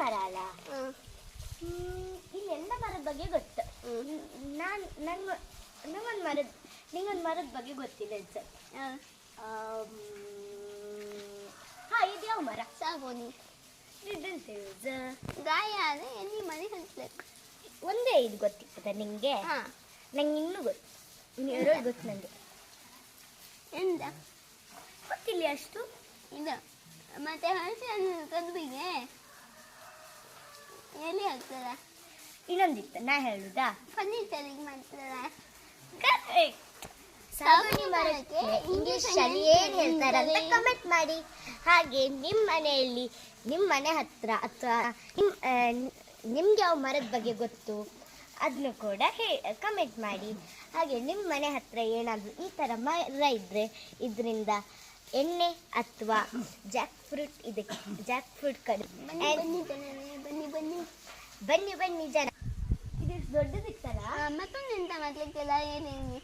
ಮರ ಅಲ್ಲ. ಇಲ್ಲೆಲ್ಲ ಮರದ ಬಗ್ಗೆ ಗೊತ್ತು. ನಿಂಗೊಂದು ಮರದ ಬಗ್ಗೆ ಗೊತ್ತಿಲ್ಲ ಸರ್. ಇದು ಯಾವ ಮರ? ಸಾಗೋನಿ. ಗಾಯ ಆದರೆ ಎಲ್ಲಿ ಮನೆ ಹಂಚ್ಬೇಕು. ಒಂದೇ ಇದು ಗೊತ್ತಿರ್ತದೆ ನಿಂಗೆ? ನಂಗೆ ಇನ್ನೂ ಗೊತ್ತು. ಎರಡು ಗೊತ್ತು ನನಗೆ. ಎಂತ ಗೊತ್ತಿಲ್ಲ ಅಷ್ಟು. ಇದು ಮತ್ತೆ ಹಲಸಿನ ಕದುಬಿಗೆ ಎಲ್ಲಿ ಹಾಕ್ತಾರ? ಇನ್ನೊಂದಿತ್ತು, ನಾ ಹೇಳುದಾ? ಫರ್ನಿಚರಿಗೆ ಮಾಡ್ತಾರ. ಸಾಗುವಾನಿ ಮರಕ್ಕೆ ಇಂಗ್ಲಿಷ್ ಅಲ್ಲಿ ಏನು ಹೇಳ್ತಾರಂತ ಕಮೆಂಟ್ ಮಾಡಿ. ಹಾಗೆ ನಿಮ್ಮ ಮನೆಯಲ್ಲಿ, ನಿಮ್ಮ ಮನೆ ಹತ್ರ ಅಥವಾ ನಿಮ್ಗೆ ಯಾವ ಮರದ ಬಗ್ಗೆ ಗೊತ್ತು ಅದನ್ನು ಕೂಡ ಕಮೆಂಟ್ ಮಾಡಿ. ಹಾಗೆ ನಿಮ್ಮ ಮನೆ ಹತ್ರ ಏನಾದರೂ ಈ ಥರ ಮರ ಇದ್ದರೆ ಇದರಿಂದ ಎಣ್ಣೆ ಅಥವಾ ಜಾಕ್ ಫ್ರೂಟ್ ಕಡಿಮೆ. ಬನ್ನಿ ಜನ. ಇದು ದೊಡ್ಡದಿತ್ತಲ್ಲ. ಮತ್ತೊಂದು ಎಂತ ಮಾಡ್ಲಿಕ್ಕೆಲ್ಲ ಏನೇನು